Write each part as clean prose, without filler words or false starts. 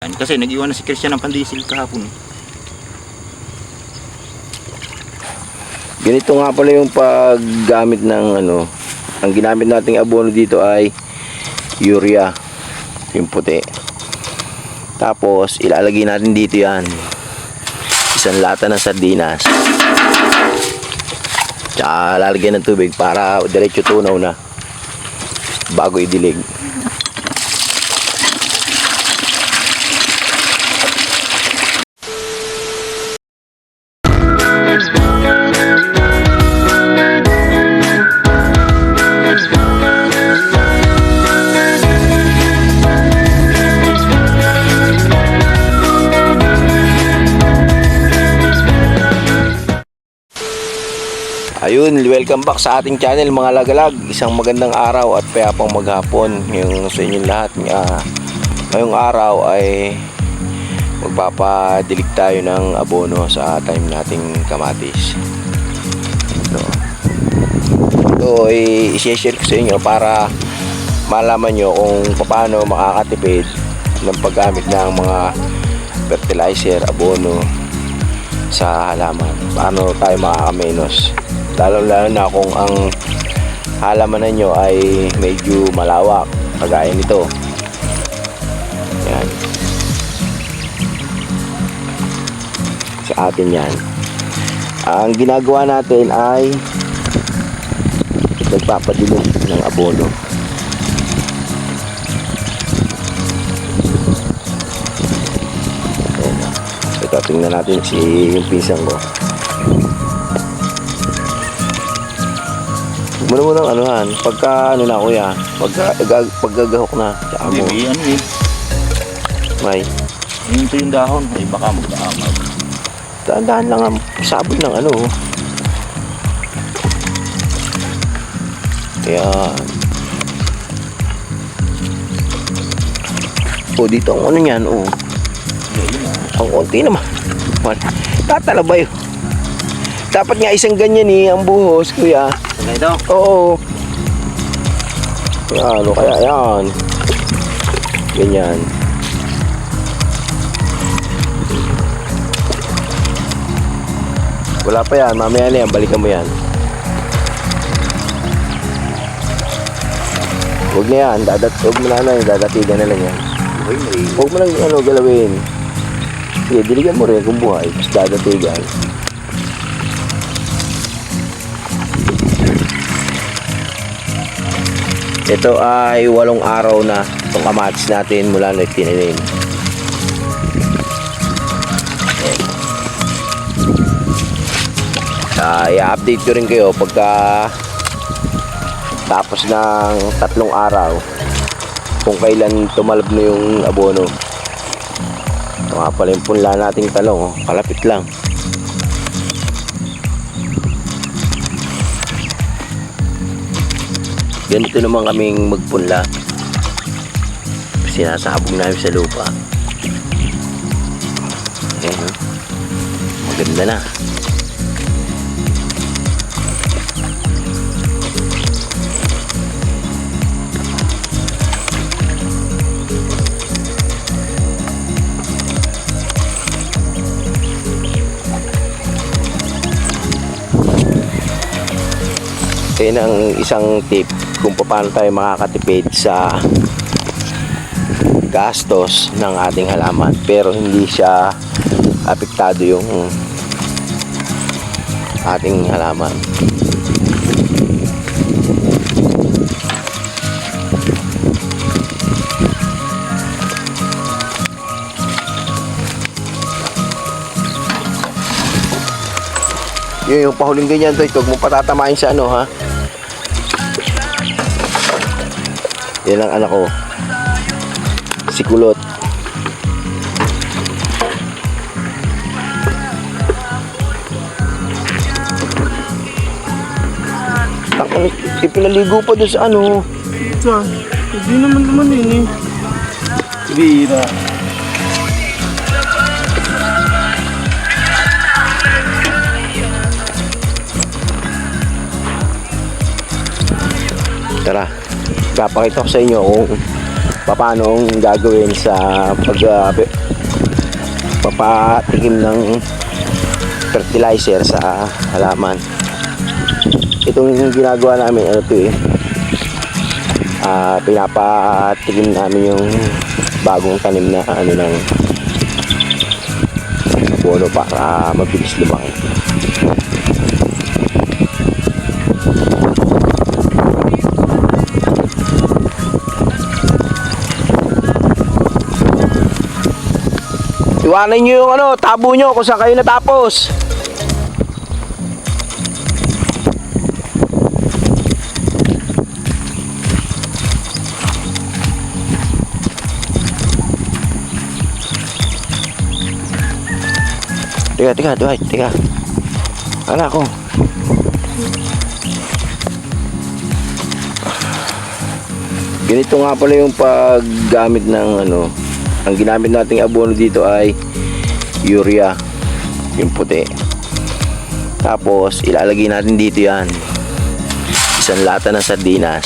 Kasi nag-iwan na si Christian ng pandisil kahapon. Ganito nga pala yung paggamit ng ano. Ang ginamit nating abono dito ay urea, yung puti. Tapos ilalagay natin dito yan, isang lata ng sardinas. Tsaka lalagyan ng tubig para diretso tunaw na bago idilig. Ayun, welcome back sa ating channel mga lagalag. Isang magandang araw at payapang maghapon yung sa inyong lahat. Ngayong araw ay magpapadilig tayo ng abono sa time nating kamatis. Ito ay i-share ko sa inyo para malaman nyo kung paano makakatipid ng paggamit ng mga fertilizer, abono sa halaman. Paano tayo makakamenos, lalo na kung ang halamanan nyo ay medyo malawak kagaya nito. Yan, sa atin yan. Ang ginagawa natin ay nagpapadilig ng abono. Ito, tingnan natin yung pisang ko. Muna mo ng anuhan, pagka ano na kuya, pagkagahok na sa amo. Baby, ano eh. May Ito yung dahon. Ay baka magdaamag. dahan-dahan lang ang sabon ng ano. Ayan. O dito ang ano yan, o. Ang konti naman. Tatalabay. Dapat nga isang ganyan eh, ang buhos, kuya. Kaya ito? Oo. Yan, o kaya yan. Ganyan. Wala pa yan, mamaya na yan, balikan mo yan. Huwag na yan, huwag mo na yan, dadatigan na lang yan. Huwag mo lang ano, galawin. Sige, diligan mo rin kung buhay, tapos dadatigan. Ito ay 8 araw na itong kamatis natin mula na tinanim. I-update ko rin kayo pagka tapos ng 3 araw kung kailan tumalab na yung abono. Ito nga pala yung punla nating talong, kalapit lang. Ganito naman kaming magpunla, sinasabog namin sa lupa. Ayan, maganda na. Yan ang isang tip kung paano tayo makakatipid sa gastos ng ating halaman pero hindi siya apektado yung ating halaman. Yung pahuling ganyan to, huwag mo patatamain sa ano ha. Yan ang anak ko, si Kulot. Ipinaligo pa doon sa ano. Hindi naman yun eh. Bira. Tara, papakita ko sa inyo kung paano ang gagawin sa papatikim ng fertilizer sa halaman. Itong ginagawa namin, ano to pinapatikim namin yung bagong tanim na ano ng abono para mabilis lumaki. Iwanan nyo yung ano, tabo nyo kung saan kayo natapos. Teka. Ala ko. Ganito nga pala yung paggamit ng ano. Ang ginamit nating abono dito ay urea, yung puti. Tapos ilalagay natin dito yan. Isang lata ng sardinas.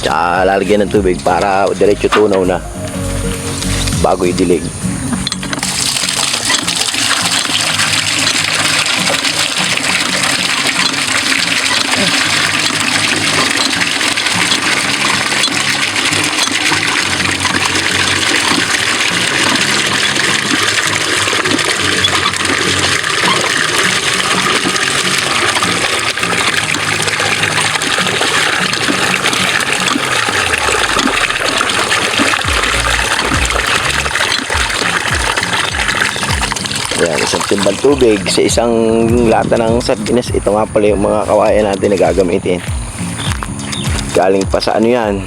Tsaka lalagyan ng tubig para diretso tunaw na bago idilig. Ayan, isang timbang tubig sa isang lata ng sardinas. Ito nga pala yung mga kawayan natin na gagamitin. Galing pa sa ano yan,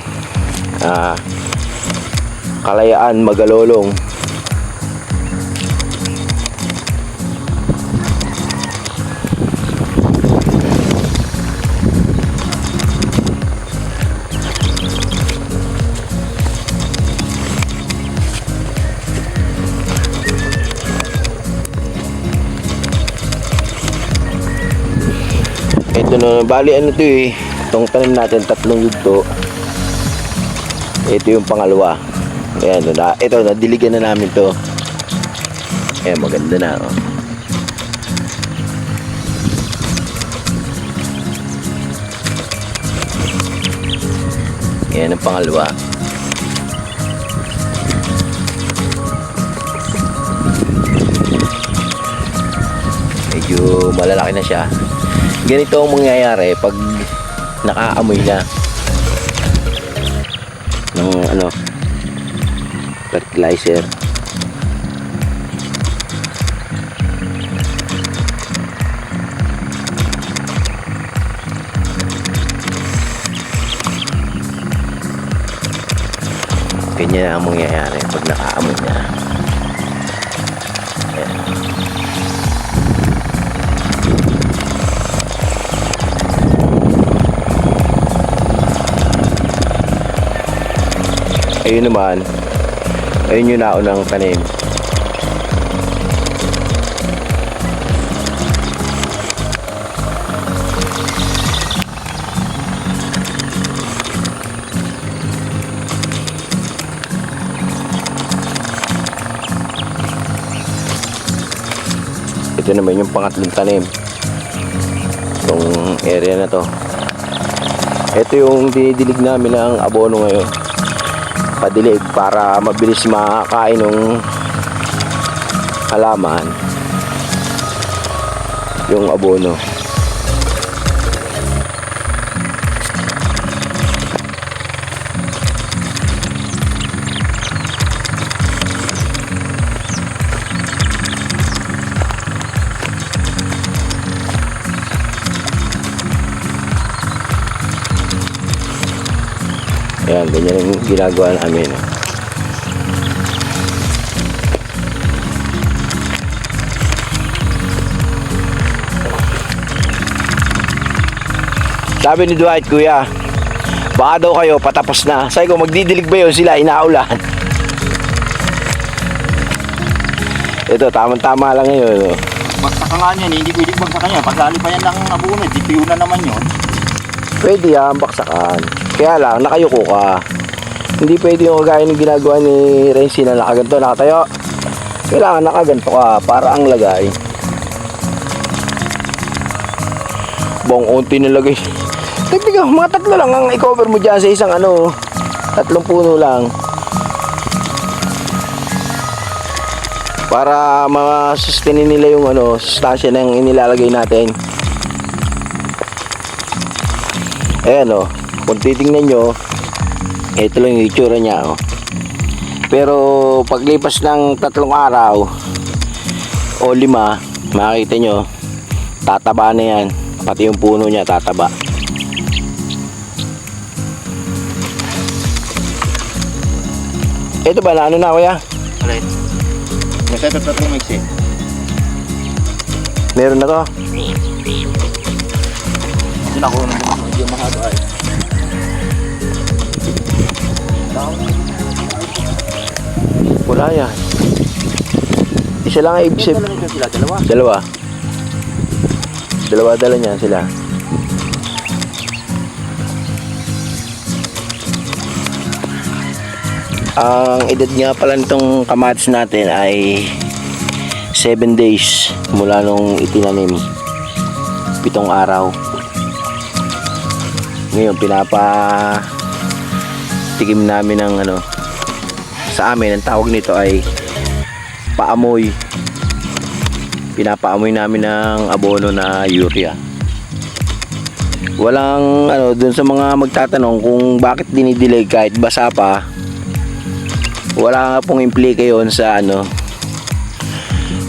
Kalayaan, Magalolong. Ito na, bali ano to itong tanim natin, 3 yugto. Ito yung pangalawa. Ayan, ito nadiligan na namin to. Ayan, maganda na Ayan ang pangalawa. Medyo malalaki na siya. Ganito ang mangyayari pag nakaamoy na ng ano, fertilizer. Ganyan ang mangyayari pag nakaamoy na. Ayan. Ayun naman, ayun yung naunang tanim. Ito naman yung pangatlong tanim. Itong area na to. Ito yung dinidilig namin ng abono ngayon. Padilig para mabilis makakain ng halaman yung abono. Ayan, ganyan ang ginagawa namin. Sabi ni Dwight, kuya, baka daw kayo patapos na. Sabi ko, magdidilig ba yun sila, inaulan? Ito, tamang-tama lang ngayon. Bagsak nga niyan, hindi pwede bagsak niya. Paglali pa yan ng abono, DPU na naman yun. Pwede yan, baksakan. Kaya lang, nakayuko ka. Hindi pwede yung kagaya ng ginagawa ni Renzi na nakaganto, nakatayo. Kailangan nakaganto ka para ang lagay. Buong unti nilagay. Tignan, mga 3 lang ang i-cover mo dyan sa isang 3 puno lang. Para ma-sustain nila yung sustansya ng inilalagay natin. Ayan kung titingnan nyo, ito lang yung itsura niya Pero paglipas ng 3 araw o 5, makikita nyo, tataba na yan. Pati yung puno niya tataba. Ito ba na na kuya? Alright. Nasa ito 3 mix Meron na to? Hindi na ako medyo mahaba ay. Wala yan. Isa lang ang ibig Dalawa nito sila, Dalawa. Dala niya sila. Ang edad nga pala nitong kamatis natin ay 7 days mula nung itinanim. 7 araw. Ngayon pinapatikim namin ng sa amin ang tawag nito ay paamoy. Pinapaamoy namin ng abono na urea. Walang dun sa mga magtatanong kung bakit dinidelay kahit basa pa. Wala nga pong implika yon sa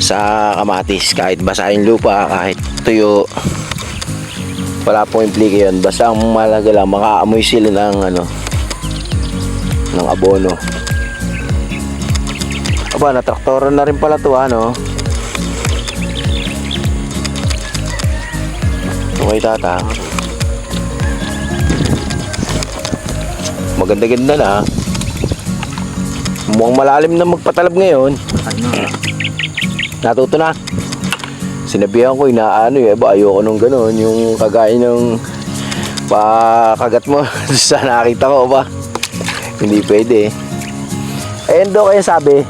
sa kamatis. Kahit basa yung lupa, kahit tuyo, wala pong implika yon. Basta ang malaga lang makaamoy sila ng ng abono. Aba, natraktoran na rin pala to Okay tata. Maganda-ganda na. Mukhang malalim na magpatalab ngayon. Natuto na. Sinabihan ko ayoko nung gano'n. Yung kagaya ng pakagat mo sa nakita ko ba. Hindi pwede. Ayun daw kaya sabi.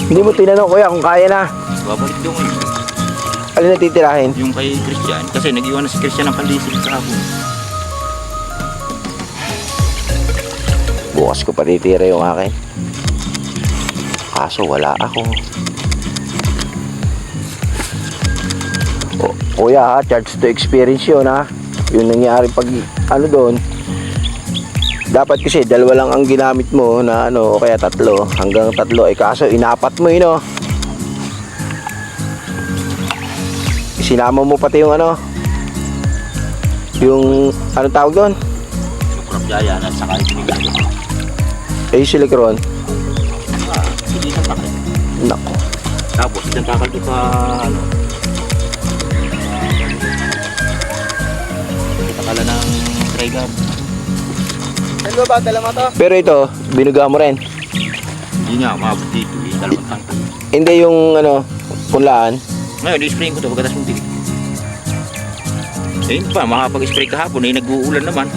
Hindi mo tinanong kuya kung kaya na. Babalik doon. Alin na titirahin? Yung kay Christian. Kasi nag-iwan na si Christian ng panlisin kahapon. Bukas ko pa titira yung akin. Kaso wala ako. Kuya charge to experience yun Yung nangyari pag doon. Dapat kasi 2 lang ang ginamit mo na o kaya 3. Hanggang 3 kaso inapat mo yun Sinama mo pati yung yung tawag doon? Yung crop jaya at saka ibinigay ko. Silicron. Hindi isang takal. Nako. Tapos isang takal ko sa takala ng trigger. Ano ba? Dala mo to? Pero ito, binuga mo rin. Hindi nga, maabot dito. 2 tangkal. Hindi yung punlaan. Ngayon, i-spray ko ito pagkatas mong tilig. Ayun pa, makapag-spray kahapon ay nag-uulan naman.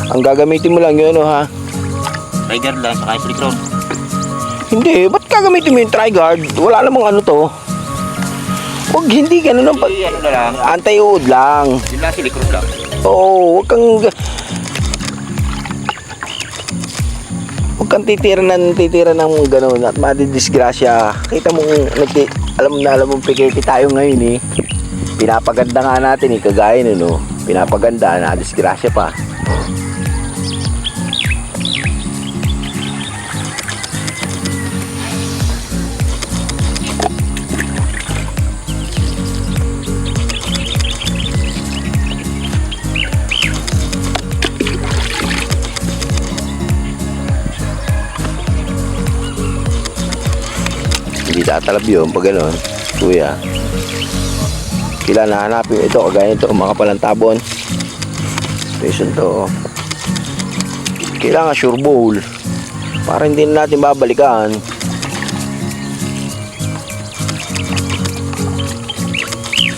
Ang gagamitin mo lang yun Trigger lang, saka silicone. Hindi, ba't gagamitin mo yung Trigard? Wala namang to. Huwag hindi ganun ang Hindi, na lang. anti-uod lang. Yun lang, silicone lang. Oo, huwag kang titira ng gano'n at madidisgrasya. Kita mo alam mo pikiti tayo ngayon pinapaganda nga natin kagaya pinapaganda na disgrasya pa. Hindi tatalab yun pag gano'n, kuya. Kailangan nahanapin ito, kagaya ito, makapalang tabon. Station to. Kailangan sure bowl para hindi na natin babalikan.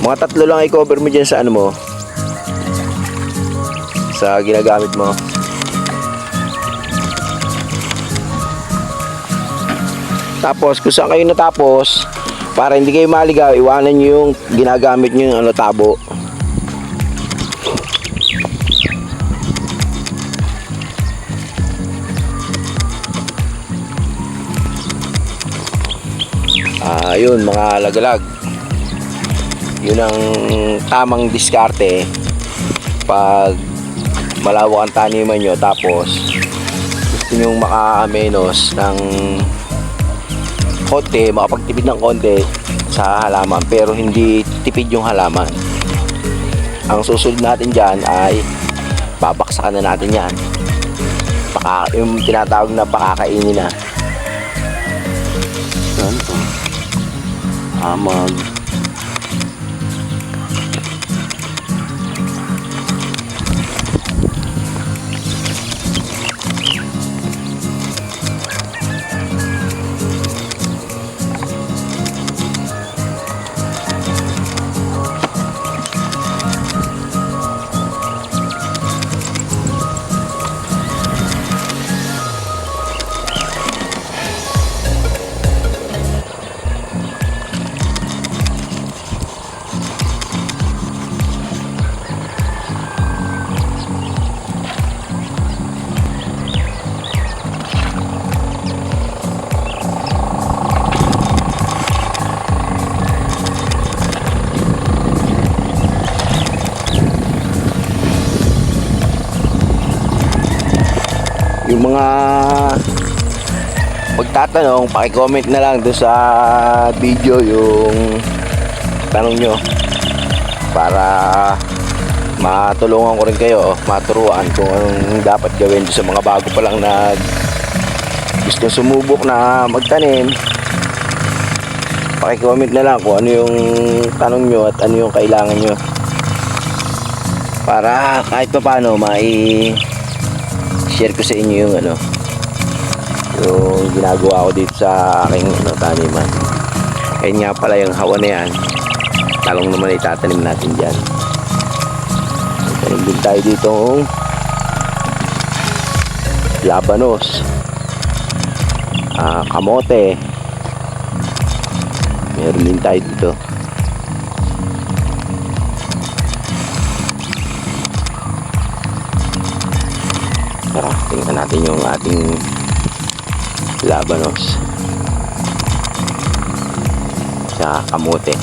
Mga 3 lang i-cover mo dyan sa mo, sa ginagamit mo. Tapos kung saan kayo natapos, para hindi kayo maligaw, iwanan nyo yung ginagamit nyo yung tabo. Yun mga lagalag, yun ang tamang diskarte pag malawak ang taniman nyo, tapos gusto nyong maka-menos ng konti, makapagtipid ng konti sa halaman pero hindi tipid yung halaman. Ang susunod natin dyan ay babaksakan na natin yan, yung tinatawag na pakakainin na. Ganito amag. Yung mga magtatanong, paki-comment na lang doon sa video yung tanong nyo para matulungan ko rin kayo, maturuan kung anong dapat gawin doon sa mga bago pa lang na gusto sumubok na magtanim. Paki-comment na lang kung ano yung tanong nyo at ano yung kailangan nyo para kahit pa paano share ko sa inyo yung yung ginagawa ko dito sa aking taniman. Ayun nga pala yung hawa na yan, talong naman itatanim natin dyan. Tanim din tayo dito labanos, kamote, meron din tayo dito. Tara, tingnan natin yung ating labanos sa kamote.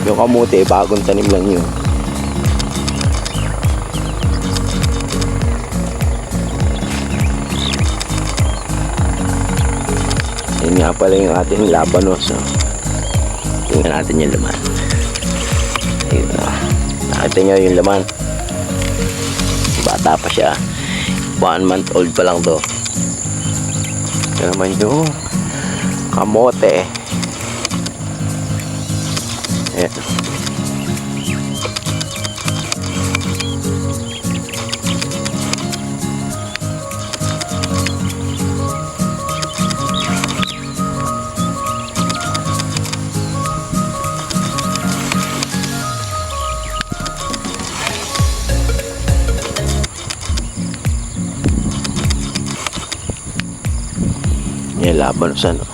Yung kamote, bagong tanim lang yun. Yun nga pala yung ating labanos. Tingnan natin yung laman. Ayun, nakita nyo yung laman. Bata pa siya. 1 month old pa lang to. Ito naman yung kamote. Ayan. Yan, labanos ano.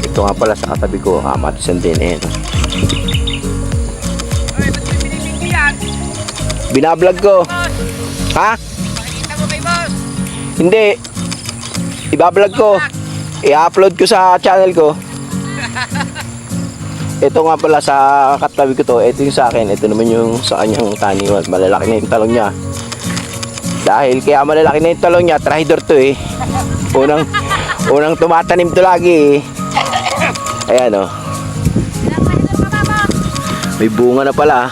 Ito nga pala sa katabi ko, kamatisan din eh. Ay, ba't may binibig yan? Binablog ko. Ha? Pakikita mo kay boss. Hindi. Ibablog ko. I-upload ko sa channel ko. Ito nga pala sa katabi ko to. Ito yung sa akin. Ito naman yung sa kanyang taniman. Malalaki na yung talong niya. Dahil kaya malalaki na yung talong niya, trahidor to eh. Unang tumatanim to lagi eh. Ayan o. May bunga na pala.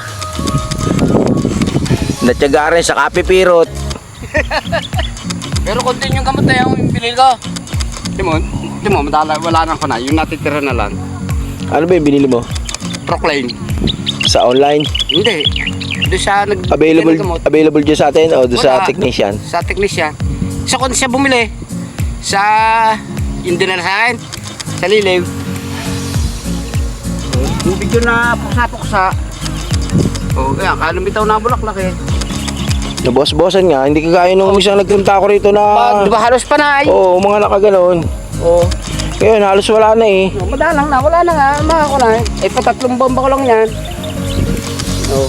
Natyaga rin sa kapipirot. Pero konti yung gamot na yung binili ko. Di mo, wala nang kuna. Yung natitira na lang. Ano ba yung binili mo? Proclaim. Sa online? Hindi. Doon sa Available available dyan sa atin o doon sa Wala. technician? Sa technician. Sa kung siya bumili. Sa hindi na sa akin. Sa Liliw. Yung video na puksa-puksa. O, kaya kalumitaw na bulaklak eh. Nabos-bosan nga, hindi kagaya nung isang nagpunta ako rito na... Di ba halos panay? Oo, mga nakaganon. Oo. Ngayon, halos wala na eh. Madalang na, wala na nga. Mga ko na eh. Eh, patatlong bomba ko lang yan. Oo.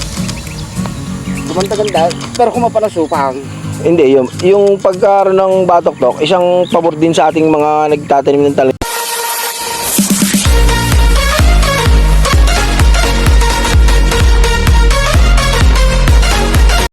Gumanda-ganda. Pero kung mapalasupang. Hindi, yung pagkaroon ng batok-tok, isang pabor din sa ating mga nagtatanim ng talong.